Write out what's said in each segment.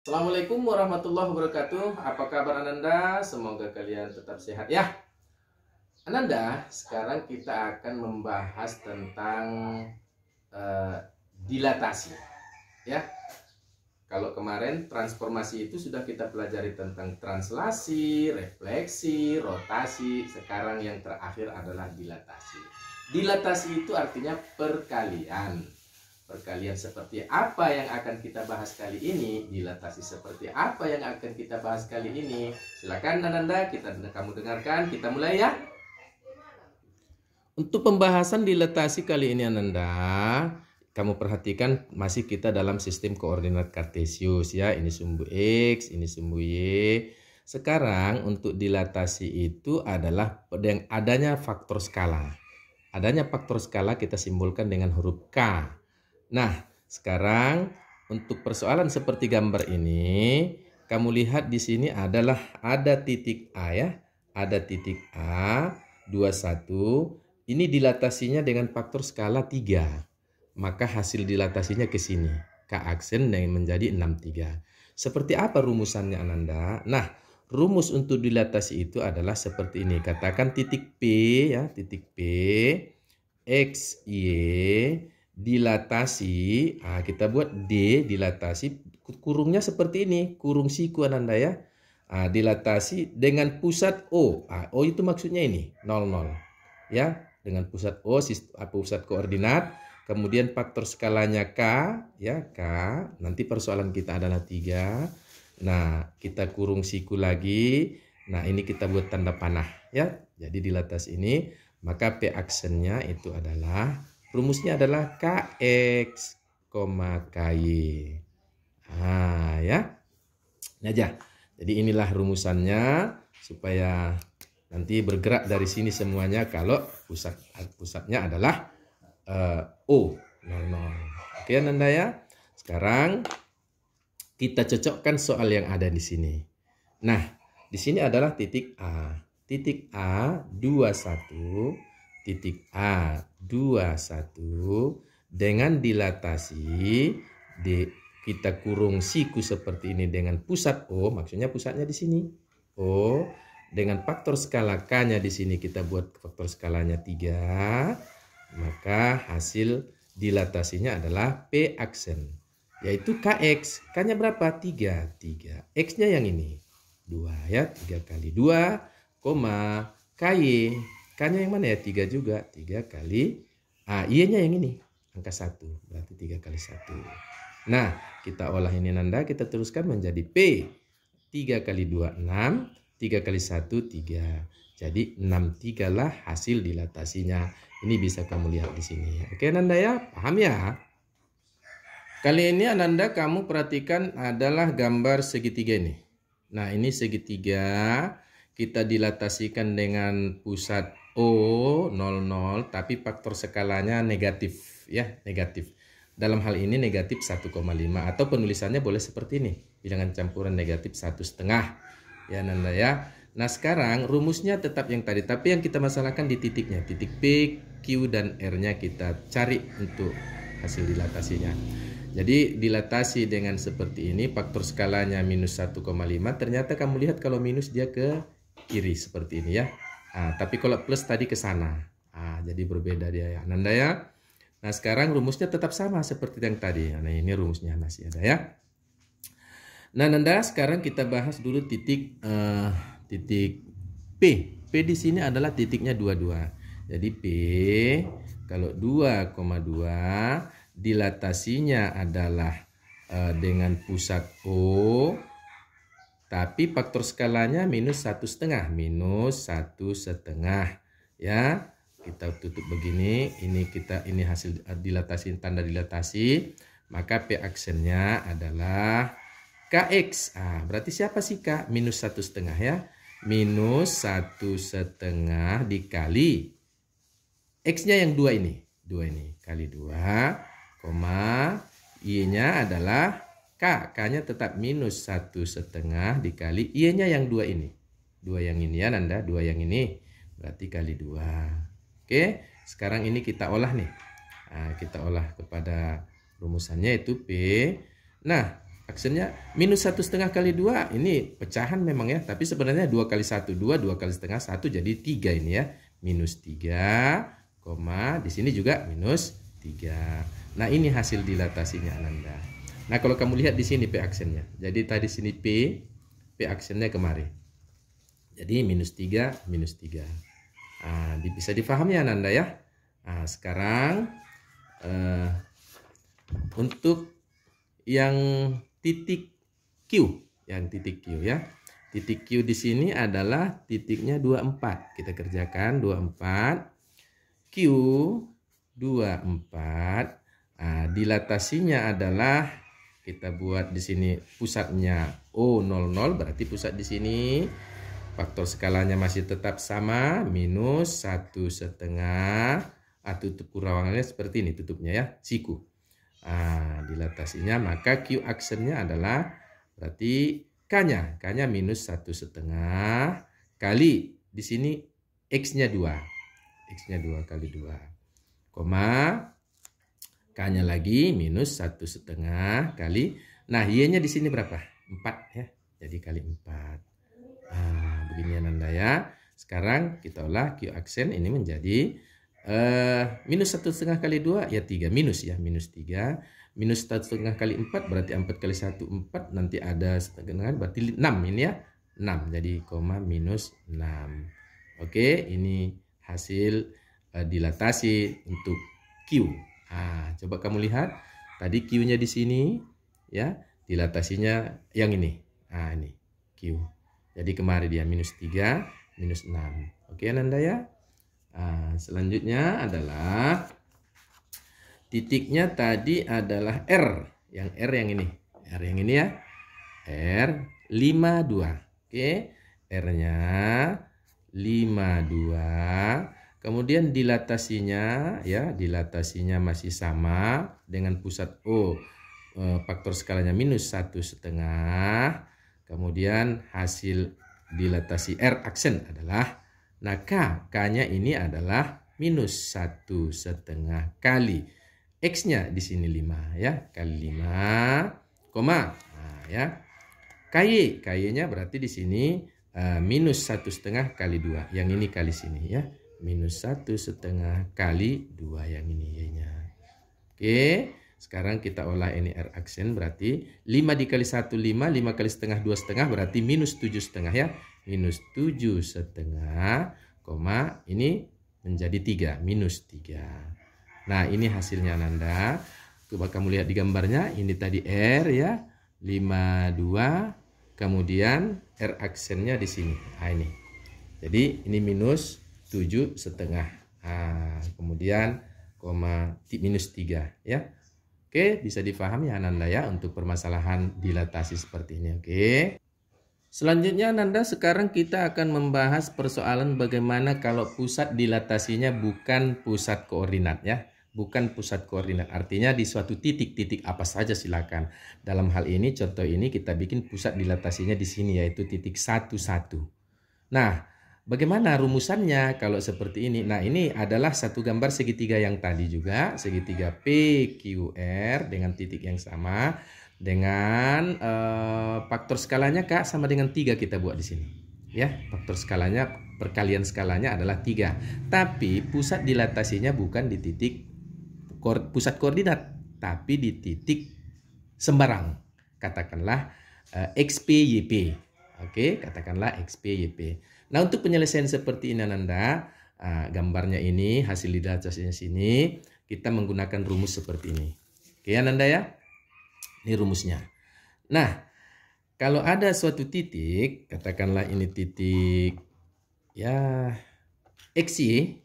Assalamualaikum warahmatullahi wabarakatuh. Apa kabar Ananda? Semoga kalian tetap sehat ya. Ananda, sekarang kita akan membahas tentang eh, dilatasi ya. Kalau kemarin transformasi itu sudah kita pelajari tentang translasi, refleksi, rotasi. Sekarang yang terakhir adalah dilatasi. Dilatasi itu artinya perkalian. Perkalian seperti apa yang akan kita bahas kali ini, dilatasi seperti apa yang akan kita bahas kali ini. Silakan Ananda, kamu dengarkan, kita mulai ya. Untuk pembahasan dilatasi kali ini Ananda, kamu perhatikan masih kita dalam sistem koordinat kartesius ya. Ini sumbu X, ini sumbu Y. Sekarang untuk dilatasi itu adalah dengan adanya faktor skala. Adanya faktor skala kita simbolkan dengan huruf K. Nah, sekarang untuk persoalan seperti gambar ini, kamu lihat di sini adalah ada titik A ya. Ada titik A, 21. Ini dilatasinya dengan faktor skala 3. Maka hasil dilatasinya ke sini. K aksen yang menjadi 63. Seperti apa rumusannya Ananda? Nah, rumus untuk dilatasi itu adalah seperti ini. Katakan titik P ya, titik P, X, Y, dilatasi, kita buat D dilatasi, kurungnya seperti ini, kurung siku Ananda ya. Dilatasi dengan pusat O. O itu maksudnya ini 00 ya, dengan pusat O, pusat koordinat, kemudian faktor skalanya K ya, K. Nanti persoalan kita adalah 3. Nah, kita kurung siku lagi. Nah, ini kita buat tanda panah ya. Jadi dilatasi ini, maka P aksennya itu adalah, rumusnya adalah KX, KY. Ya. Ini aja. Jadi inilah rumusannya supaya nanti bergerak dari sini semuanya kalau pusatnya adalah O, 00. Oke Nanda ya. Sekarang kita cocokkan soal yang ada di sini. Nah, di sini adalah titik A. Titik A 21, titik A 21 dengan dilatasi kita kurung siku seperti ini dengan pusat O, maksudnya pusatnya di sini O, dengan faktor skala K-nya di sini kita buat faktor skalanya 3, maka hasil dilatasinya adalah P aksen, yaitu KX. K-nya berapa? 3. X-nya yang ini 2 ya, 3 kali 2, KY. K-nya yang mana ya? 3 juga. 3 kali Y-nya yang ini, angka 1. Berarti 3 kali 1. Nah, kita olah ini Nanda, kita teruskan menjadi P. 3 kali 2, 6. 3 kali 1, 3. Jadi 63 lah hasil dilatasinya. Ini bisa kamu lihat di sini. Oke Nanda ya, paham ya? Kali ini Ananda kamu perhatikan adalah gambar segitiga ini. Nah, ini segitiga kita dilatasikan dengan pusat O 00, tapi faktor skalanya negatif ya, negatif. Dalam hal ini negatif 1,5 atau penulisannya boleh seperti ini, bilangan campuran negatif 1,5 ya Nanda ya. Nah, sekarang rumusnya tetap yang tadi, tapi yang kita masalahkan di titiknya, titik P, Q dan R-nya kita cari untuk hasil dilatasinya. Jadi dilatasi dengan seperti ini, faktor skalanya minus 1,5. Ternyata kamu lihat kalau minus dia ke kiri seperti ini ya. Tapi kalau plus tadi ke sana. Jadi berbeda dia ya Nanda ya. Nah, sekarang rumusnya tetap sama seperti yang tadi. Nah, ini rumusnya masih ada ya. Nah, Nanda, sekarang kita bahas dulu titik P. P di sini adalah titiknya 22. Jadi P kalau 2,2 dilatasinya adalah dengan pusat O, tapi faktor skalanya minus 1,5, ya. Kita tutup begini, ini hasil dilatasi, tanda dilatasi, maka P aksennya adalah KX. Berarti siapa sih K? Minus 1,5 ya. Minus 1,5 dikali X-nya yang 2 ini. 2 ini kali 2, Y-nya adalah K. K-nya tetap minus 1,5 dikali Y-nya yang 2 ini. 2 yang ini ya Nanda, 2 yang ini. Berarti kali 2. Oke, sekarang ini kita olah nih. Kita olah kepada rumusannya itu P. Nah, aksennya minus 1/2 kali 2 ini pecahan memang ya, tapi sebenarnya 2 kali 1 2, 2 kali setengah 1 jadi 3 ini ya. Minus 3, koma di sini juga minus 3. Nah, ini hasil dilatasinya Ananda. Nah, kalau kamu lihat di sini P aksennya. Jadi tadi sini P aksennya kemari. Jadi minus 3, minus 3. Nah, bisa difahami Ananda ya. Nah, sekarang untuk yang titik Q, ya. Titik Q di sini adalah titiknya 24. Kita kerjakan 24. Q 24. Nah, dilatasinya adalah kita buat di sini pusatnya O00, berarti pusat di sini faktor skalanya masih tetap sama, minus 1/2. Tutup kurawangannya seperti ini tutupnya ya, siku. Dilatasinya maka Q aksennya adalah berarti K-nya minus 1/2 kali di sini X-nya 2. X-nya 2 kali 2. Koma K-nya lagi minus 1/2 kali. Nah, Y-nya di sini berapa? 4 ya. Jadi kali 4. Begini Ananda ya. Sekarang kita olah Q aksen ini menjadi minus 1/2 kali 2 ya 3, minus ya, minus 3. Minus 1/2 kali 4 berarti 4 kali 1 4, nanti ada setengah berarti 6 ini ya, 6. Jadi koma minus 6. Oke, ini hasil dilatasi untuk Q. Coba kamu lihat tadi Q-nya di sini ya, dilatasinya yang ini. Ini Q. Jadi kemarin dia minus 3, minus 6. Oke Ananda ya. Selanjutnya adalah titiknya tadi adalah R. Yang R yang ini. R yang ini ya. R 52. Oke. R-nya 52. Kemudian dilatasinya ya, dilatasinya masih sama dengan pusat O. Faktor skalanya minus 1/2. Kemudian hasil dilatasi R aksen adalah, nah K-nya ini adalah minus 1/2 kali X-nya di sini 5 ya, kali 5, koma. Ya. KY-nya berarti di sini minus 1/2 kali 2. Yang ini kali sini ya. Minus 1/2 kali 2 yang ini Y-nya. Oke, sekarang kita olah ini R aksen berarti 5 dikali 1 5, 5 kali setengah 2 setengah berarti minus 7/2 ya. Minus 7/2, koma ini menjadi 3, minus 3. Nah, ini hasilnya Ananda. Coba kamu lihat di gambarnya, ini tadi R ya, 52, kemudian R aksennya di sini. Ini. Jadi ini minus 7/2. Kemudian koma minus 3 ya. Oke, bisa difahami ya Ananda ya untuk permasalahan dilatasi seperti ini. Oke. Selanjutnya Ananda, sekarang kita akan membahas persoalan bagaimana kalau pusat dilatasinya bukan pusat koordinat ya. Bukan pusat koordinat, artinya di suatu titik apa saja silakan. Dalam hal ini, contoh ini kita bikin pusat dilatasinya di sini yaitu titik 1 1. Nah, bagaimana rumusannya kalau seperti ini? Nah, ini adalah satu gambar segitiga yang tadi juga, segitiga PQR dengan titik yang sama, dengan faktor skalanya K sama dengan 3 kita buat di sini. Ya, faktor skalanya, perkalian skalanya adalah 3. Tapi pusat dilatasinya bukan di titik pusat koordinat, tapi di titik sembarang. Katakanlah XPYP. Oke, katakanlah XPYP. Nah, untuk penyelesaian seperti ini Ananda, gambarnya ini, hasil dilatasinya sini, kita menggunakan rumus seperti ini. Oke Ananda ya, ini rumusnya. Nah, kalau ada suatu titik, katakanlah ini titik ya XY,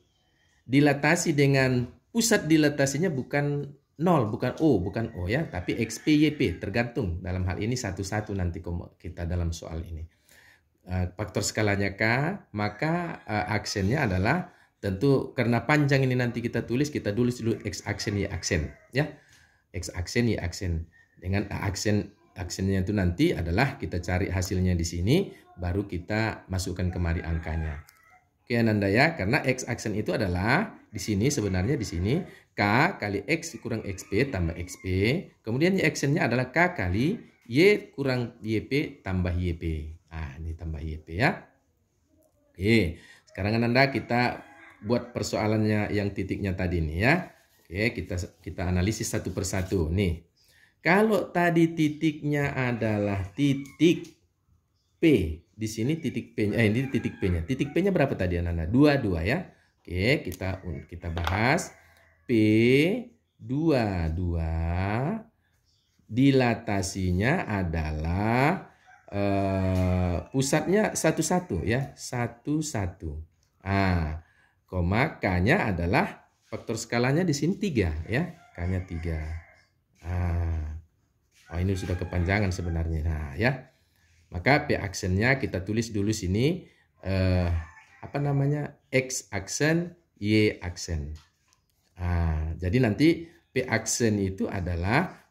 dilatasi dengan pusat dilatasinya bukan 0, bukan O ya, tapi XPYP, tergantung. Dalam hal ini 1 1 nanti kita dalam soal ini. Faktor skalanya K, maka aksennya adalah tentu karena panjang ini nanti kita tulis dulu X aksen Y aksen ya. X aksen Y aksen. Dengan aksennya itu nanti adalah kita cari hasilnya di sini, baru kita masukkan kemari angkanya. Oke Ananda ya, karena X aksen itu adalah di sini sebenarnya di sini K kali X kurang XP tambah XP. Kemudian Y aksennya adalah K kali Y kurang YP tambah YP. Nah, ini tambah YP ya. Oke, sekarang Ananda kita buat persoalannya yang titiknya tadi nih ya. Oke, kita analisis satu persatu nih. Kalau tadi titiknya adalah titik P, di sini titik P-nya, ini titik P-nya. Titik P-nya berapa tadi Ananda? 22 ya. Oke, kita bahas P22. Dilatasinya adalah pusatnya 11 ya, 11. Ah, koma K-nya adalah faktor skalanya di sini 3 ya, K-nya 3. Oh ini sudah kepanjangan sebenarnya. Nah, ya. Maka P aksennya kita tulis dulu sini apa namanya? X aksen, Y aksen. Jadi nanti P aksen itu adalah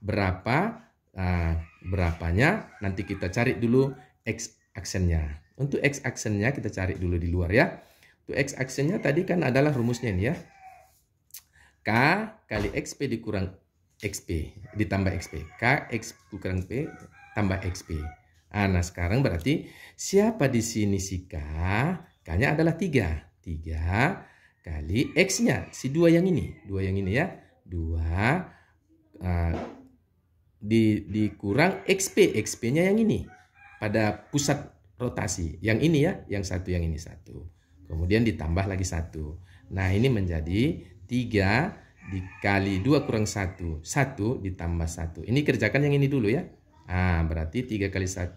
berapanya nanti kita cari dulu X aksennya. Untuk X aksennya kita cari dulu di luar ya. Untuk X aksennya tadi kan adalah rumusnya ini ya. K kali XP dikurang XP ditambah XP. K X kurang P tambah XP. Nah sekarang berarti siapa di sini si K? K-nya adalah 3. 3 kali X-nya si 2 yang ini. 2 yang ini ya. 2 dikurang XP. XP-nya yang ini. Pada pusat rotasi. Yang ini ya. Yang satu yang ini 1. Kemudian ditambah lagi 1. Nah ini menjadi 3 dikali 2 kurang 1. 1 ditambah 1. Ini kerjakan yang ini dulu ya. Berarti 3 kali 1.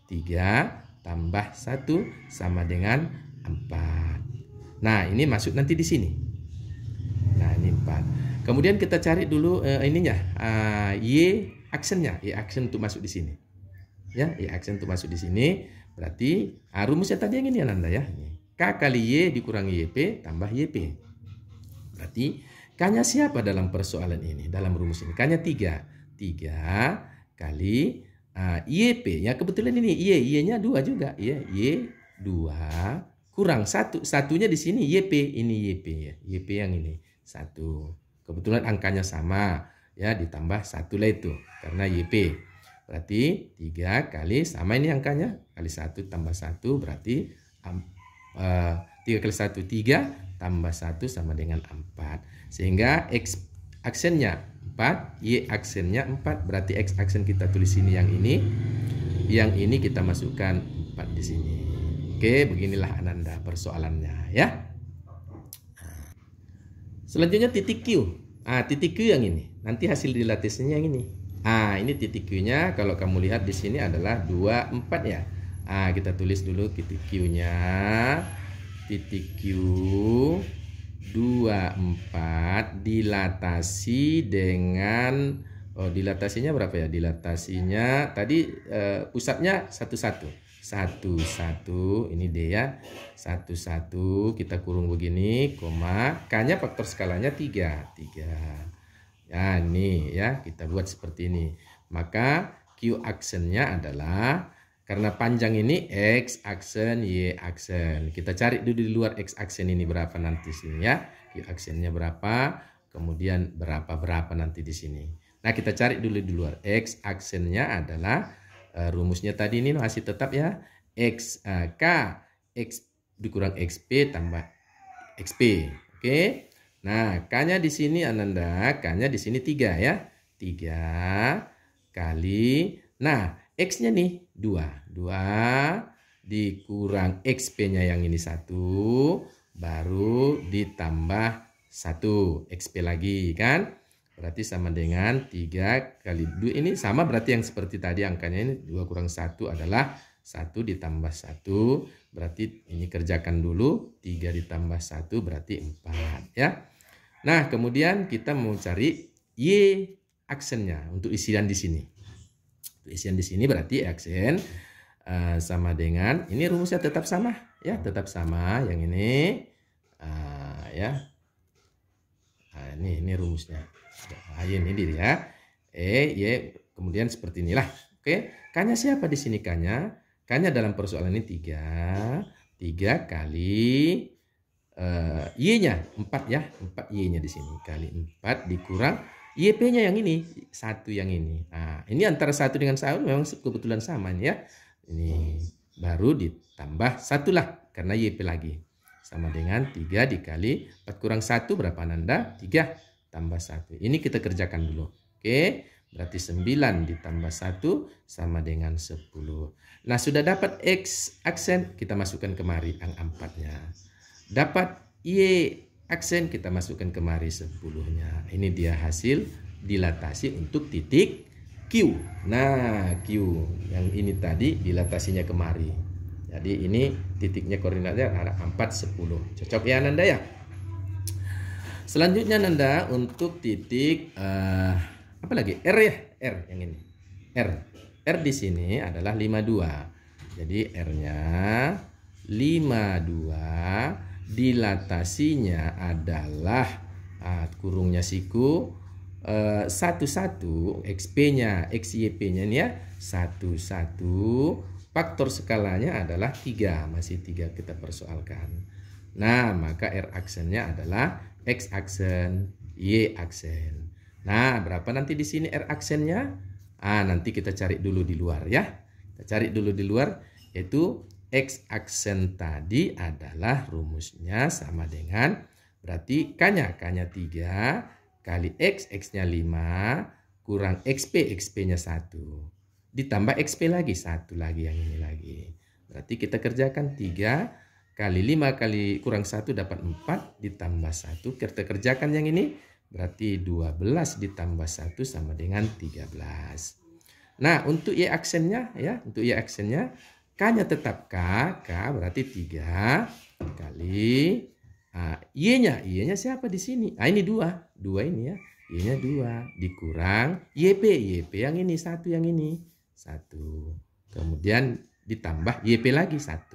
3 tambah 1 sama dengan 4. Nah ini masuk nanti di sini. Nah ini 4. Kemudian kita cari dulu ininya. Y aksennya. Y aksen untuk masuk di sini. Ya, Y aksen untuk masuk di sini. Berarti rumusnya tadi yang ini Ananda ya. K kali Y dikurangi YP tambah YP. Berarti K-nya siapa dalam persoalan ini? Dalam rumus ini. K-nya 3. 3 kali YP. Ya kebetulan ini Y-nya 2 juga. Y 2 kurang 1. Satunya di sini YP. Ini YP ya. YP yang ini 1. Kebetulan angkanya sama. Ya ditambah 1 lah itu. Karena YP. Berarti 3 kali sama ini angkanya. Kali 1 tambah 1 berarti 3 kali 1 3 tambah 1 sama dengan 4. Sehingga X aksennya 4, Y aksennya 4. Berarti X aksen kita tulis sini yang ini. Yang ini kita masukkan 4 di sini. Oke, beginilah Ananda persoalannya ya. Selanjutnya titik Q. Titik Q yang ini. Nanti hasil dilatasinya yang ini. Ini titik Q-nya kalau kamu lihat di sini adalah 24 ya. Kita tulis dulu titik Q-nya. Titik Q 24 dilatasi dengan dilatasinya berapa ya? Dilatasinya tadi pusatnya 11. 11 ini D ya. 11 kita kurung begini, koma K-nya faktor skalanya 3. Ya, ini ya, kita buat seperti ini. Maka Q aksennya adalah karena panjang ini X aksen, Y aksen. Kita cari dulu di luar X aksen ini berapa nanti sini ya. Q aksennya berapa, kemudian berapa nanti di sini. Nah, kita cari dulu di luar. X aksennya adalah rumusnya tadi ini masih tetap ya. K X dikurang XP tambah XP. Oke. Nah, K-nya di sini Ananda, K-nya di sini 3 ya. 3 kali. Nah, X-nya nih 2 dikurang XP-nya yang ini 1 baru ditambah 1 XP lagi kan. Berarti sama dengan 3 kali 2 ini sama berarti yang seperti tadi angkanya ini 2 kurang 1 adalah 1 ditambah 1 berarti ini kerjakan dulu 3 ditambah 1 berarti 4 ya. Nah, kemudian kita mau cari Y aksennya untuk isian di sini. Isian di sini berarti aksen sama dengan ini rumusnya tetap sama ya, tetap sama yang ini ya. Ini rumusnya. Ini dia ya. Y kemudian seperti inilah. Oke, K-nya siapa di sini K-nya? K-nya dalam persoalan ini 3 kali Y-nya 4 ya. 4 Y-nya di sini kali 4 dikurang YP-nya yang ini, 1 yang ini. Nah, ini antara 1 dengan 1 memang kebetulan sama nih ya. Ini baru ditambah 1 lah, karena YP lagi. Sama dengan 3 dikali 4 kurang 1 berapa Ananda? 3 tambah 1. Ini kita kerjakan dulu. Oke, berarti 9 ditambah 1 sama dengan 10. Nah, sudah dapat X aksen, kita masukkan kemari angka 4-nya. Dapat Y aksen, kita masukkan kemari 10-nya. Ini dia hasil dilatasi untuk titik Q. Nah, Q yang ini tadi dilatasinya kemari. Jadi ini titiknya koordinatnya ada 4, 10. Cocok ya Nanda ya? Selanjutnya Nanda untuk titik apa lagi? R ya? R yang ini. R di sini adalah 52. Jadi R-nya 52. Dilatasinya adalah kurungnya siku 11 XP-nya XYP-nya ini ya 11. Faktor skalanya adalah 3, masih 3 kita persoalkan. Nah, maka R aksennya adalah X aksen, Y aksen. Nah, berapa nanti di sini R aksennya? Nanti kita cari dulu di luar ya. Kita cari dulu di luar, yaitu X aksen tadi adalah rumusnya sama dengan, berarti K-nya 3 kali X, X-nya 5 kurang XP, XP-nya 1. Ditambah XP lagi, 1 lagi yang ini lagi. Berarti kita kerjakan 3 kali 5 kali kurang 1 dapat 4 ditambah 1. Kita kerjakan yang ini, berarti 12 ditambah 1 sama dengan 13. Nah, untuk Y aksennya ya, untuk Y aksennya K-nya tetap K berarti 3 kali Y-nya siapa di sini? Ini 2 ini ya. Y-nya 2 dikurang YP yang ini 1 yang ini 1. Kemudian ditambah YP lagi 1.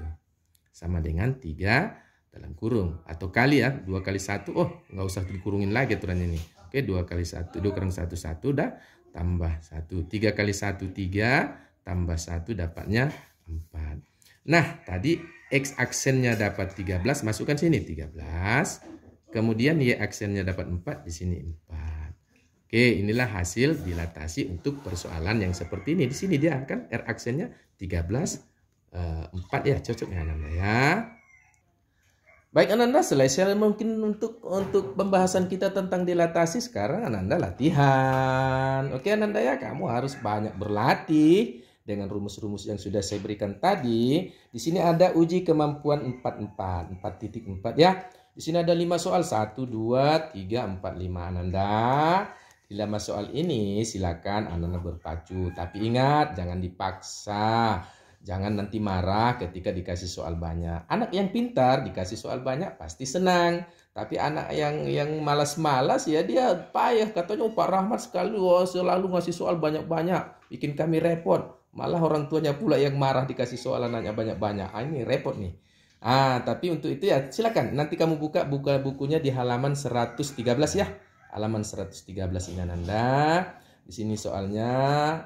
Sama dengan 3 dalam kurung atau kali ya, 2 kali 1. Oh, nggak usah dikurungin lagi aturan ini. Oke, 2 kali 1, 2 kurang 1 1 dah tambah 1. 3 kali 1 3 tambah 1 dapatnya 4. Nah, tadi X aksennya dapat 13, masukkan sini 13. Kemudian Y aksennya dapat 4, di sini 4. Oke, inilah hasil dilatasi untuk persoalan yang seperti ini. Di sini dia kan R aksennya 13, 4 ya, cocok ya Ananda ya. Baik Ananda, selesai mungkin untuk pembahasan kita tentang dilatasi. Sekarang Ananda latihan. Oke Ananda ya, kamu harus banyak berlatih dengan rumus-rumus yang sudah saya berikan tadi. Di sini ada uji kemampuan 4.4 ya. Di sini ada 5 soal, 1, 2, 3, 4, 5 Ananda. Di 5 soal ini silakan Ananda berpacu, tapi ingat jangan dipaksa. Jangan nanti marah ketika dikasih soal banyak. Anak yang pintar dikasih soal banyak pasti senang. Tapi anak yang malas-malas ya dia payah. Katanya Pak Rahmat selalu ngasih soal banyak-banyak, bikin kami repot. Malah orang tuanya pula yang marah dikasih soal anaknya banyak-banyak. Ini repot nih. Tapi untuk itu ya silakan. Nanti kamu buka bukunya di halaman 113 ya. Halaman 113 ini Ananda. Di sini soalnya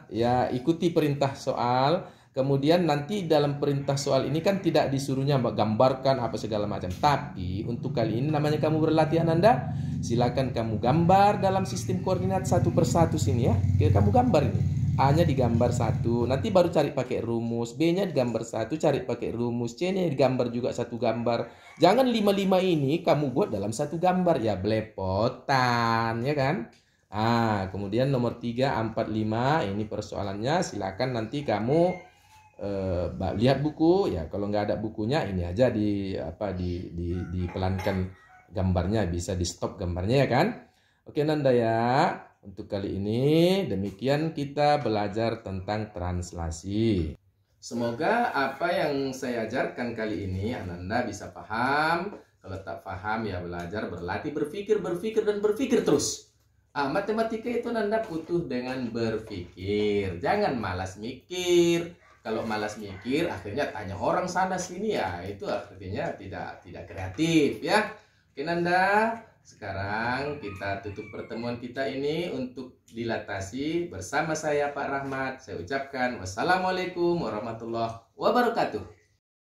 ya ikuti perintah soal. Kemudian nanti dalam perintah soal ini kan tidak disuruhnya gambarkan apa segala macam. Tapi untuk kali ini namanya kamu berlatih Ananda. Silakan kamu gambar dalam sistem koordinat 1 per 1 sini ya. Oke, kamu gambar ini. A-nya digambar 1, nanti baru cari pakai rumus. B-nya digambar 1, cari pakai rumus. C-nya digambar juga 1 gambar. Jangan 5 ini kamu buat dalam 1 gambar. Ya belepotan, ya kan? Kemudian nomor 3, 4, 5. Ini persoalannya. Silakan nanti kamu lihat buku. Ya kalau nggak ada bukunya ini aja dipelankan gambarnya. Bisa di stop gambarnya ya kan? Oke Nanda ya. Untuk kali ini demikian kita belajar tentang translasi. Semoga apa yang saya ajarkan kali ini Ananda bisa paham. Kalau tak paham ya belajar, berlatih, berpikir dan berpikir terus. Matematika itu Ananda butuh dengan berpikir. Jangan malas mikir. Kalau malas mikir akhirnya tanya orang sana sini ya itu artinya tidak kreatif ya. Oke Nanda. Sekarang kita tutup pertemuan kita ini untuk dilatasi bersama saya Pak Rahmat. Saya ucapkan wassalamualaikum warahmatullahi wabarakatuh.